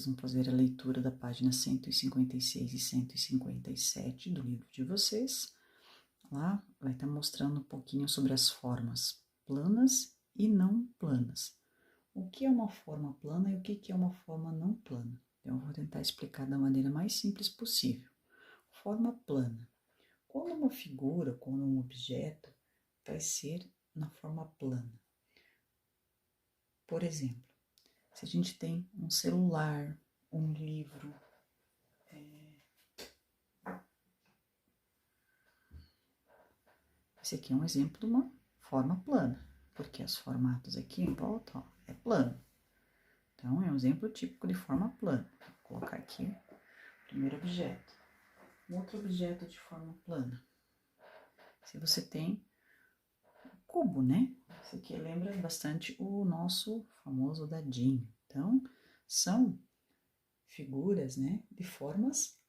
vocês vão fazer a leitura da página 156 e 157 do livro de vocês. Lá vai estar mostrando um pouquinho sobre as formas planas e não planas. O que é uma forma plana e o que é uma forma não plana? Então, eu vou tentar explicar da maneira mais simples possível. Forma plana. Quando uma figura, quando um objeto vai ser na forma plana. Por exemplo, se a gente tem um celular, um livro, esse aqui é um exemplo de uma forma plana, porque os formatos aqui em volta, ó, é plano. Então, é um exemplo típico de forma plana. Vou colocar aqui o primeiro objeto. Um outro objeto de forma plana. Se você tem o cubo, né? Esse aqui lembra bastante o nosso famoso dadinho. Então, são figuras, né, de formas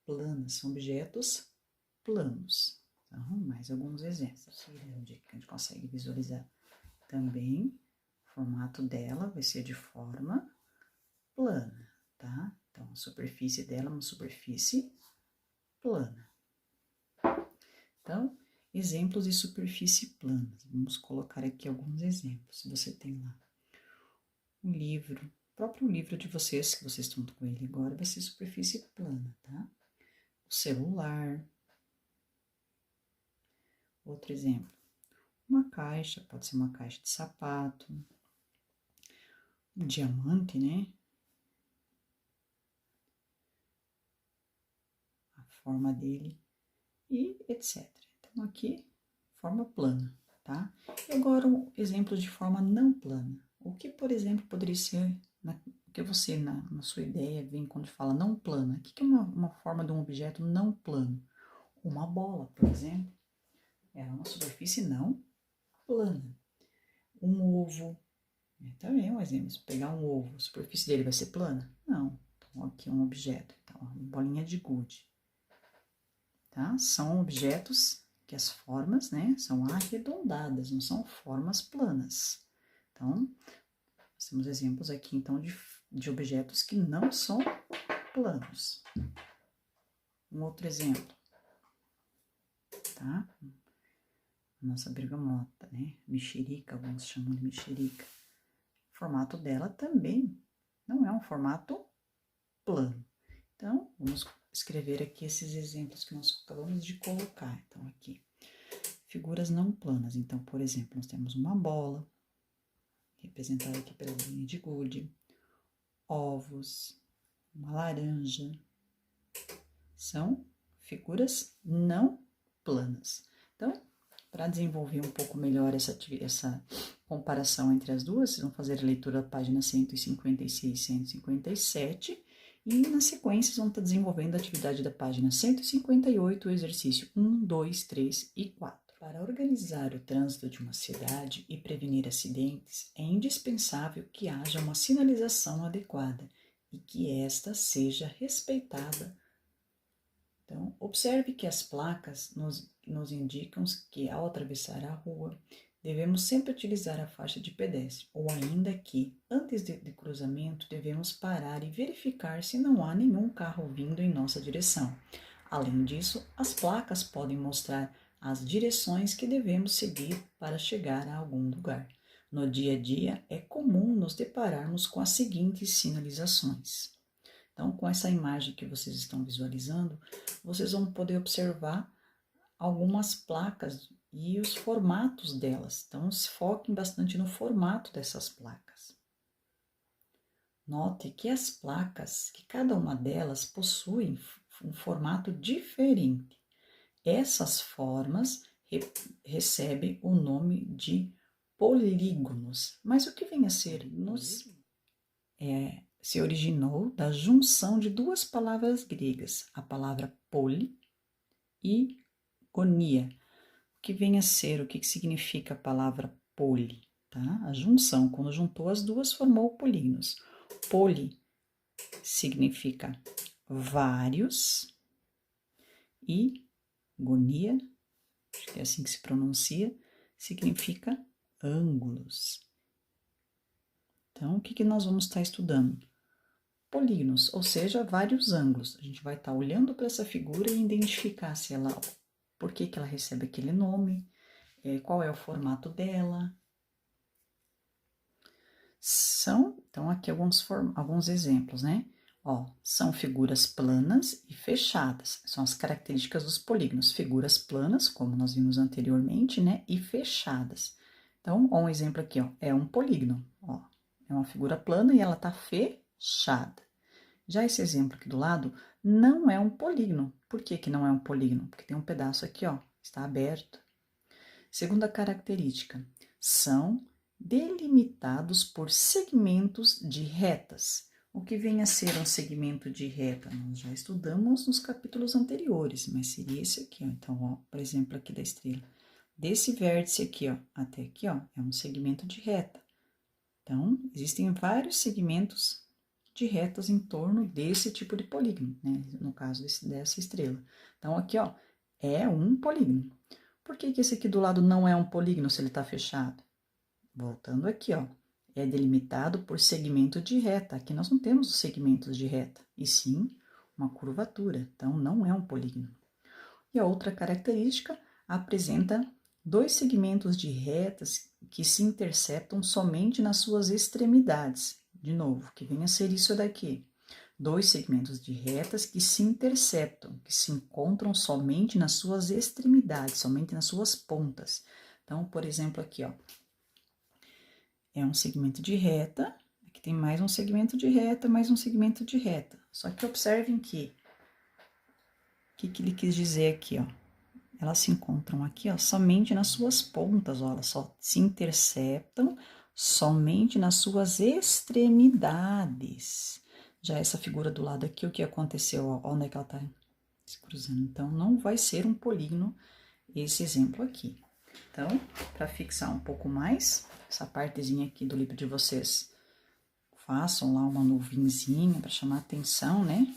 planas, são objetos planos. Então, mais alguns exemplos. Pirâmide que a gente consegue visualizar também. O formato dela vai ser de forma plana, tá? Então, a superfície dela é uma superfície plana. Então, exemplos de superfície plana. Vamos colocar aqui alguns exemplos. Se você tem lá um livro, o próprio livro de vocês, que vocês estão com ele agora, vai ser superfície plana, tá? O celular. Outro exemplo, uma caixa, pode ser uma caixa de sapato, um diamante, né? A forma dele e etc. Então, aqui, forma plana, tá? E agora, um exemplo de forma não plana. O que, por exemplo, poderia ser, o que você, na sua ideia, vem quando fala não plana? O que é uma forma de um objeto não plano? Uma bola, por exemplo, é uma superfície não plana. Um ovo, também é um exemplo. Se pegar um ovo, a superfície dele vai ser plana? Não. Então, aqui é um objeto, então, uma bolinha de gude. Tá? São objetos que as formas, né, são arredondadas, não são formas planas. Então, nós temos exemplos aqui, então, de objetos que não são planos. Um outro exemplo, tá? Nossa bergamota, né? Mexerica, alguns chamam de mexerica. O formato dela também não é um formato plano. Então, vamos escrever aqui esses exemplos que nós acabamos de colocar. Então, aqui, figuras não planas. Então, por exemplo, nós temos uma bola, representada aqui pela linha de gude, ovos, uma laranja. São figuras não planas. Então, para desenvolver um pouco melhor essa comparação entre as duas, vocês vão fazer a leitura da página 156 e 157, e na sequência vão estar desenvolvendo a atividade da página 158, o exercício 1, 2, 3 e 4. Para organizar o trânsito de uma cidade e prevenir acidentes, é indispensável que haja uma sinalização adequada e que esta seja respeitada. Então, observe que as placas nos indicam que, ao atravessar a rua, devemos sempre utilizar a faixa de pedestre, ou ainda que, antes de cruzamento, devemos parar e verificar se não há nenhum carro vindo em nossa direção. Além disso, as placas podem mostrar as direções que devemos seguir para chegar a algum lugar. No dia a dia, é comum nos depararmos com as seguintes sinalizações. Então, com essa imagem que vocês estão visualizando, vocês vão poder observar algumas placas e os formatos delas. Então, se foquem bastante no formato dessas placas. Note que as placas, que cada uma delas possui um formato diferente. Essas formas recebem o nome de polígonos. Mas o que vem a ser se originou da junção de duas palavras gregas, a palavra poli e gonia, que vem a ser, o que significa a palavra poli, tá? A junção, quando juntou as duas, formou polígonos. Poli significa vários e gonia, acho que é assim que se pronuncia, significa ângulos. Então, o que nós vamos estar estudando? polígonos, ou seja, vários ângulos. A gente vai estar olhando para essa figura e identificar se ela, por que ela recebe aquele nome, qual é o formato dela. Então, aqui alguns exemplos, né? Ó, são figuras planas e fechadas, são as características dos polígonos. Figuras planas, como nós vimos anteriormente, né? E fechadas. Então, ó, um exemplo aqui, ó, é um polígono, ó. É uma figura plana e ela tá fechada. Já esse exemplo aqui do lado não é um polígono. Por que que não é um polígono? Porque tem um pedaço aqui, ó, está aberto. Segunda característica, são delimitados por segmentos de retas. O que vem a ser um segmento de reta? Nós já estudamos nos capítulos anteriores, mas seria esse aqui, ó. Então, ó, por exemplo, aqui da estrela. Desse vértice aqui, ó, até aqui, ó, é um segmento de reta. Então, existem vários segmentos de retas em torno desse tipo de polígono, né? No caso dessa estrela. Então, aqui, ó, é um polígono. Por que que esse aqui do lado não é um polígono se ele está fechado? Voltando aqui, ó, é delimitado por segmento de reta. Aqui nós não temos os segmentos de reta, e sim uma curvatura, então não é um polígono. E a outra característica apresenta dois segmentos de retas que se interceptam somente nas suas extremidades. De novo, que vem a ser isso daqui. Dois segmentos de retas que se interceptam, que se encontram somente nas suas extremidades, somente nas suas pontas. Então, por exemplo, aqui, ó, é um segmento de reta, aqui tem mais um segmento de reta, mais um segmento de reta. Só que observem que, o que ele quis dizer aqui, ó, elas se encontram aqui, ó, somente nas suas pontas, ó, elas só se interceptam somente nas suas extremidades. Já essa figura do lado aqui, o que aconteceu, ó, onde é que ela tá se cruzando? Então, não vai ser um polígono esse exemplo aqui. Então, para fixar um pouco mais, essa partezinha aqui do livro de vocês, façam lá uma nuvenzinha para chamar atenção, né?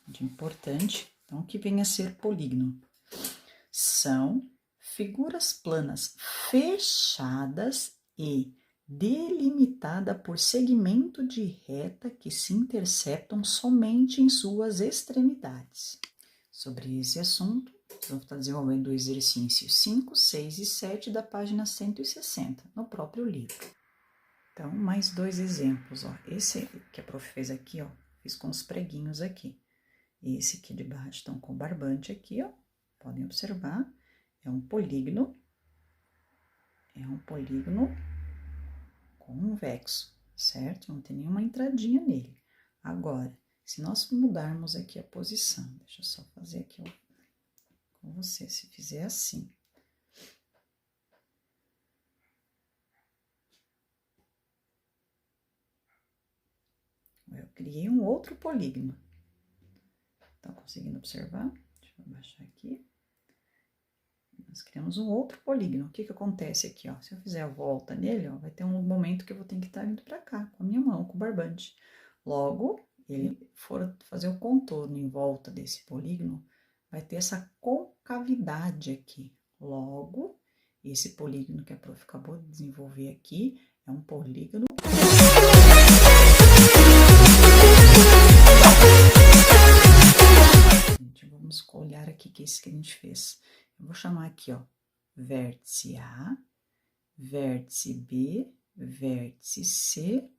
De importante. Então, o que vem a ser polígono? São figuras planas fechadas e delimitada por segmento de reta que se interceptam somente em suas extremidades. Sobre esse assunto, vamos estar desenvolvendo o exercício 5, 6 e 7 da página 160, no próprio livro. Então, mais dois exemplos, ó. Esse que a prof fez aqui, ó, fiz com os preguinhos aqui. Esse aqui de baixo estão com o barbante aqui, ó. Podem observar, é um polígono convexo, certo? Não tem nenhuma entradinha nele. Agora, se nós mudarmos aqui a posição, deixa eu só fazer aqui, ó, com você, se fizer assim. Eu criei um outro polígono. Estão conseguindo observar? Deixa eu abaixar aqui. Nós criamos um outro polígono. O que que acontece aqui, ó? Se eu fizer a volta nele, ó, vai ter um momento que eu vou ter que estar indo para cá, com a minha mão, com o barbante. Logo, ele for fazer o contorno em volta desse polígono, vai ter essa concavidade aqui. Logo, esse polígono que a prof acabou de desenvolver aqui é um polígono. Gente, vamos olhar aqui que é isso que a gente fez. Eu vou chamar aqui, ó, vértice A, vértice B, vértice C,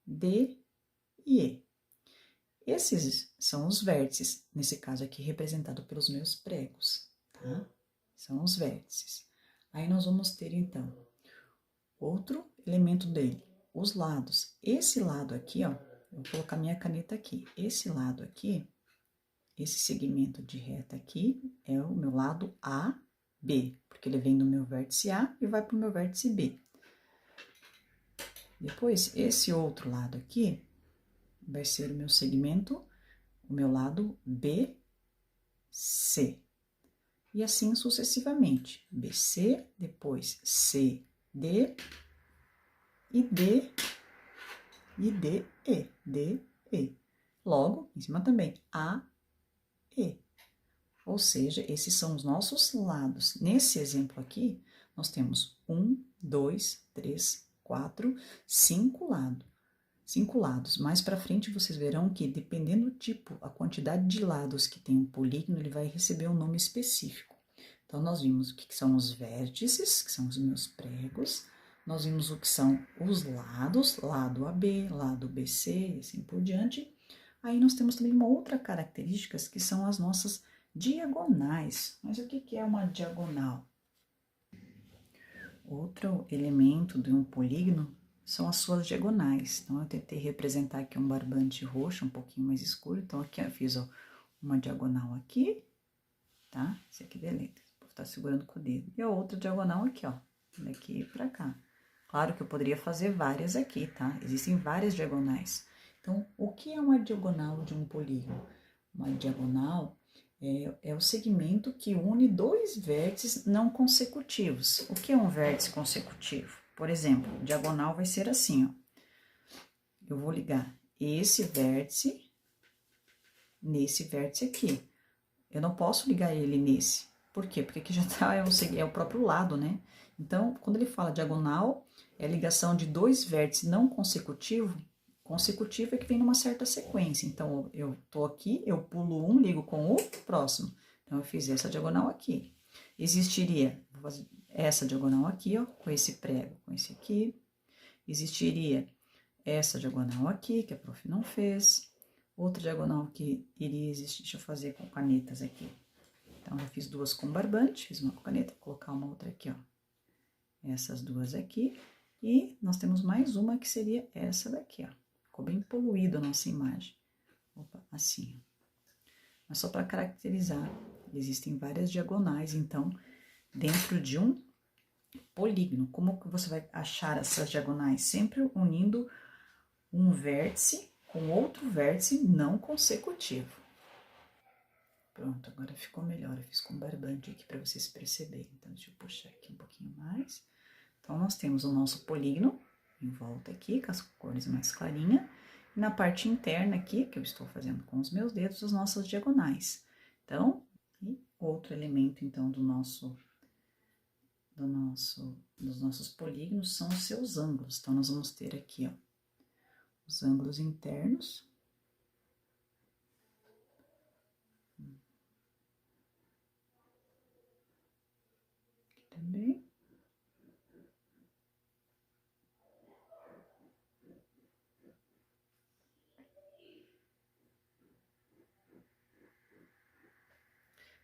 D e E. Esses são os vértices, nesse caso aqui representado pelos meus pregos, tá? São os vértices. Aí nós vamos ter, então, outro elemento dele, os lados. Esse lado aqui, ó, eu vou colocar minha caneta aqui. Esse lado aqui, esse segmento de reta aqui, é o meu lado AB, porque ele vem do meu vértice A e vai para o meu vértice B. Depois, esse outro lado aqui vai ser o meu segmento, o meu lado BC. E assim sucessivamente. BC, depois CD e D e DE. DE. Logo, em cima também, AE. Ou seja, esses são os nossos lados. Nesse exemplo aqui, nós temos 1, 2, 3, 4, 5 lados. 5 lados. Mais para frente vocês verão que, dependendo do tipo, a quantidade de lados que tem um polígono, ele vai receber um nome específico. Então, nós vimos o que são os vértices, que são os meus pregos. Nós vimos o que são os lados, lado AB, lado BC e assim por diante. Aí nós temos também uma outra característica, que são as nossas diagonais. Mas o que é uma diagonal? Outro elemento de um polígono são as suas diagonais. Então, eu tentei representar aqui um barbante roxo, um pouquinho mais escuro. Então, aqui eu fiz uma diagonal aqui, tá? Esse aqui deleta, vou estar segurando com o dedo. E a outra diagonal aqui, ó, daqui pra cá. Claro que eu poderia fazer várias aqui, tá? Existem várias diagonais. Então, o que é uma diagonal de um polígono? Uma diagonal é o segmento que une dois vértices não consecutivos. O que é um vértice consecutivo? Por exemplo, diagonal vai ser assim, ó. Eu vou ligar esse vértice nesse vértice aqui. Eu não posso ligar ele nesse. Por quê? Porque aqui já tá, é o próprio lado, né? Então, quando ele fala diagonal, é a ligação de dois vértices não consecutivos. Consecutivo é que vem numa certa sequência. Então, eu tô aqui, eu pulo um, ligo com o próximo. Então, eu fiz essa diagonal aqui. Existiria, vou fazer essa diagonal aqui, ó, com esse prego, com esse aqui. Existiria essa diagonal aqui, que a prof não fez. Outra diagonal que iria existir, deixa eu fazer com canetas aqui. Então, eu fiz duas com barbante, fiz uma com caneta, vou colocar uma outra aqui, ó. Essas duas aqui. E nós temos mais uma que seria essa daqui, ó. Ficou bem poluída a nossa imagem. Opa, assim, ó. Mas só para caracterizar, existem várias diagonais, então, dentro de um polígono. Como que você vai achar essas diagonais? Sempre unindo um vértice com outro vértice não consecutivo. Pronto, agora ficou melhor. Eu fiz com barbante aqui para vocês perceberem. Então, deixa eu puxar aqui um pouquinho mais. Então, nós temos o nosso polígono em volta aqui, com as cores mais clarinhas. E na parte interna aqui, que eu estou fazendo com os meus dedos, as nossas diagonais. Então, outro elemento, então, dos nossos polígonos são os seus ângulos. Então, nós vamos ter aqui, ó, os ângulos internos. Aqui também.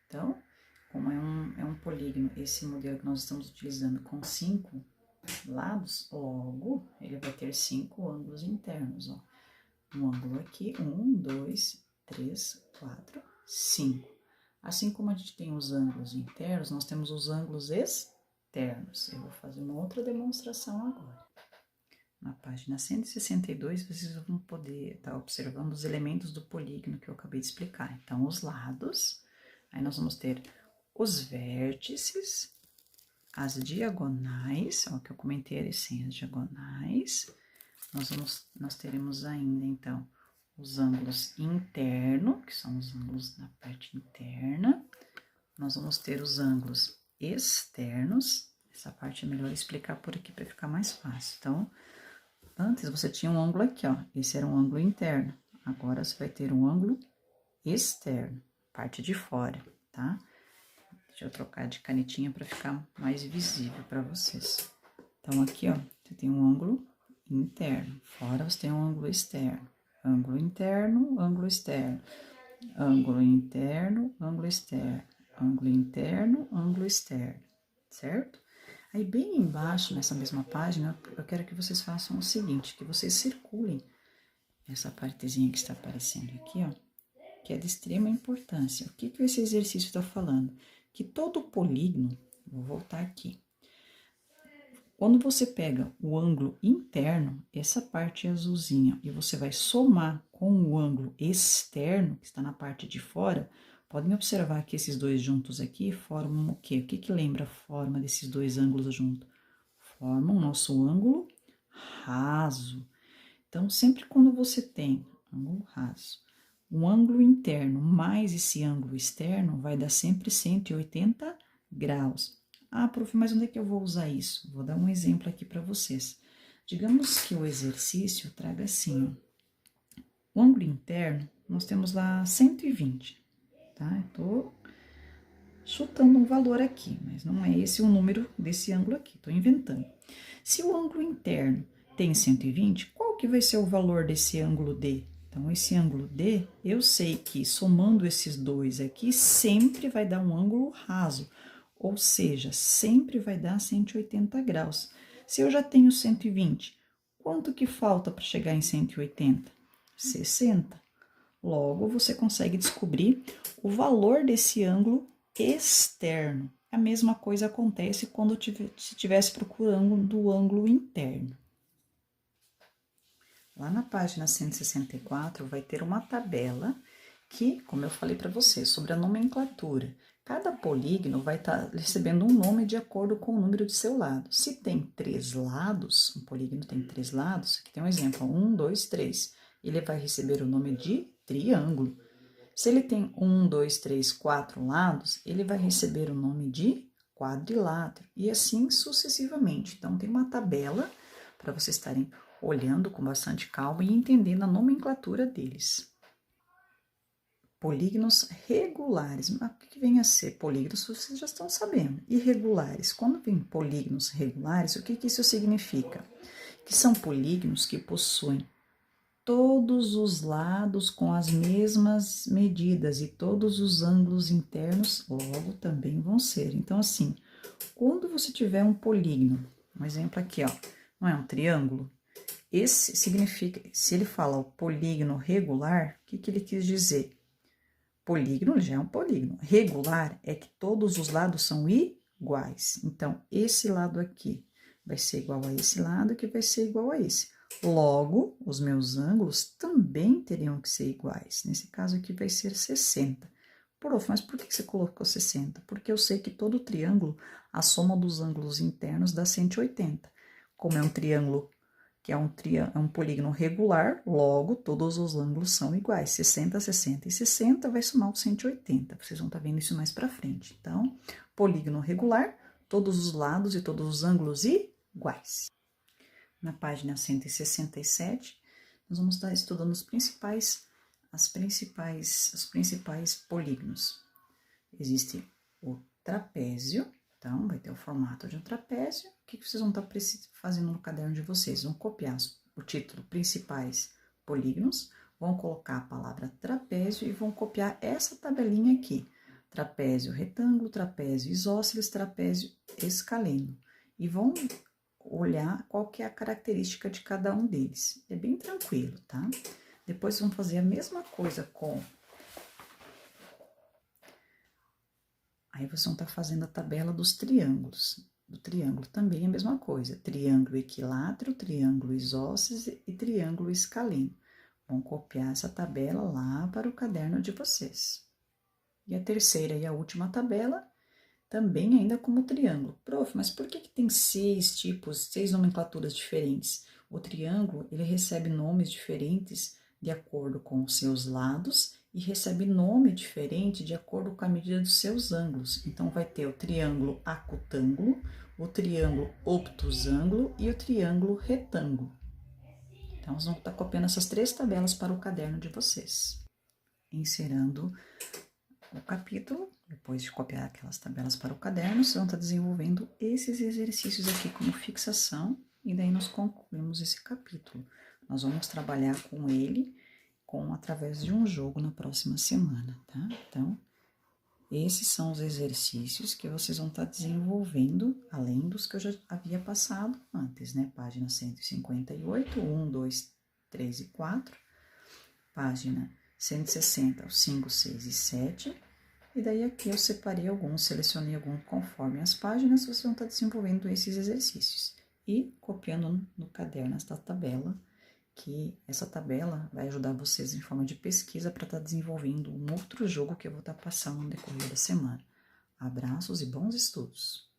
Então, como é um polígono, esse modelo que nós estamos utilizando com 5 lados, logo, ele vai ter 5 ângulos internos, ó. Um ângulo aqui, 1, 2, 3, 4, 5. Assim como a gente tem os ângulos internos, nós temos os ângulos externos. Eu vou fazer uma outra demonstração agora. Na página 162, vocês vão poder estar observando os elementos do polígono que eu acabei de explicar. Então, os lados, aí nós vamos ter os vértices, as diagonais, ó, que eu comentei ali sem as diagonais. Nós teremos ainda, então, os ângulos internos, que são os ângulos na parte interna. Nós vamos ter os ângulos externos. Essa parte é melhor explicar por aqui para ficar mais fácil. Então, antes você tinha um ângulo aqui, ó. Esse era um ângulo interno. Agora, você vai ter um ângulo externo, parte de fora, tá? Deixa eu trocar de canetinha para ficar mais visível para vocês. Então, aqui, ó, você tem um ângulo interno. Fora você tem um ângulo externo. Ângulo interno, ângulo externo. Ângulo interno, ângulo externo. Ângulo interno, ângulo externo. Certo? Aí, bem embaixo, nessa mesma página, eu quero que vocês façam o seguinte, que vocês circulem essa partezinha que está aparecendo aqui, ó, que é de extrema importância. O que esse exercício está falando? Que todo polígono, vou voltar aqui, quando você pega o ângulo interno, essa parte azulzinha, e você vai somar com o ângulo externo, que está na parte de fora, podem observar que esses dois juntos aqui formam o quê? O que lembra a forma desses dois ângulos juntos? Formam o nosso ângulo raso. Então, sempre quando você tem ângulo raso, um ângulo interno mais esse ângulo externo, vai dar sempre 180 graus. Ah, prof, mas onde é que eu vou usar isso? Vou dar um exemplo aqui para vocês. Digamos que o exercício traga assim, ó, o ângulo interno, nós temos lá 120, tá? Eu tô chutando um valor aqui, mas não é esse o número desse ângulo aqui, tô inventando. Se o ângulo interno tem 120, qual que vai ser o valor desse ângulo D? Então, esse ângulo D, eu sei que somando esses dois aqui, sempre vai dar um ângulo raso, ou seja, sempre vai dar 180 graus. Se eu já tenho 120, quanto que falta para chegar em 180? 60. Logo, você consegue descobrir o valor desse ângulo externo. A mesma coisa acontece quando se estivesse procurando do ângulo interno. Lá na página 164 vai ter uma tabela que, como eu falei para você, sobre a nomenclatura. Cada polígono vai estar recebendo um nome de acordo com o número de seu lado. Se tem 3 lados, um polígono tem 3 lados, aqui tem um exemplo, 1, 2, 3. Ele vai receber o nome de triângulo. Se ele tem 1, 2, 3, 4 lados, ele vai receber o nome de quadrilátero, e assim sucessivamente. Então, tem uma tabela para vocês estarem olhando com bastante calma e entendendo a nomenclatura deles. Polígonos regulares. Mas o que vem a ser polígonos? Vocês já estão sabendo. Irregulares. Quando vem polígonos regulares, o que isso significa? Que são polígonos que possuem todos os lados com as mesmas medidas e todos os ângulos internos logo também vão ser. Então, assim, quando você tiver um polígono, um exemplo aqui, ó, não é um triângulo? Esse significa, se ele fala o polígono regular, o que ele quis dizer? Polígono já é um polígono. Regular é que todos os lados são iguais. Então, esse lado aqui vai ser igual a esse lado, que vai ser igual a esse. Logo, os meus ângulos também teriam que ser iguais. Nesse caso aqui vai ser 60. Prof, mas por que você colocou 60? Porque eu sei que todo triângulo, a soma dos ângulos internos dá 180. Como é um triângulo que é um polígono regular, logo todos os ângulos são iguais. 60, 60 e 60 vai somar o 180. Vocês vão estar vendo isso mais para frente. Então, polígono regular, todos os lados e todos os ângulos iguais. Na página 167, nós vamos estar estudando os principais polígonos. Existe o trapézio, então vai ter o formato de um trapézio. O que vocês vão estar fazendo no caderno de vocês? Vão copiar o título principais polígonos, vão colocar a palavra trapézio e vão copiar essa tabelinha aqui. Trapézio retângulo, trapézio isósceles, trapézio escaleno. E vão olhar qual que é a característica de cada um deles. É bem tranquilo, tá? Depois vamos fazer a mesma coisa com... Aí vocês vão estar fazendo a tabela dos triângulos. Do triângulo também é a mesma coisa. Triângulo equilátero, triângulo isósceles e triângulo escaleno. Vão copiar essa tabela lá para o caderno de vocês. E a terceira e a última tabela também ainda como triângulo. Prof, mas por que tem 6 tipos, 6 nomenclaturas diferentes? O triângulo, ele recebe nomes diferentes de acordo com os seus lados e recebe nome diferente de acordo com a medida dos seus ângulos. Então, vai ter o triângulo acutângulo, o triângulo obtusângulo e o triângulo retângulo. Então, nós vamos estar copiando essas 3 tabelas para o caderno de vocês. Encerrando o capítulo, depois de copiar aquelas tabelas para o caderno, vocês vão estar desenvolvendo esses exercícios aqui como fixação, e daí nós concluímos esse capítulo. Nós vamos trabalhar com ele através de um jogo na próxima semana, tá? Então, esses são os exercícios que vocês vão estar desenvolvendo, além dos que eu já havia passado antes, né? Página 158, 1, 2, 3 e 4, página 160, 5, 6 e 7. E daí aqui eu separei alguns, selecionei alguns conforme as páginas, vocês vão estar desenvolvendo esses exercícios. E copiando no caderno esta tabela, que essa tabela vai ajudar vocês em forma de pesquisa para estar desenvolvendo um outro jogo que eu vou estar passando no decorrer da semana. Abraços e bons estudos!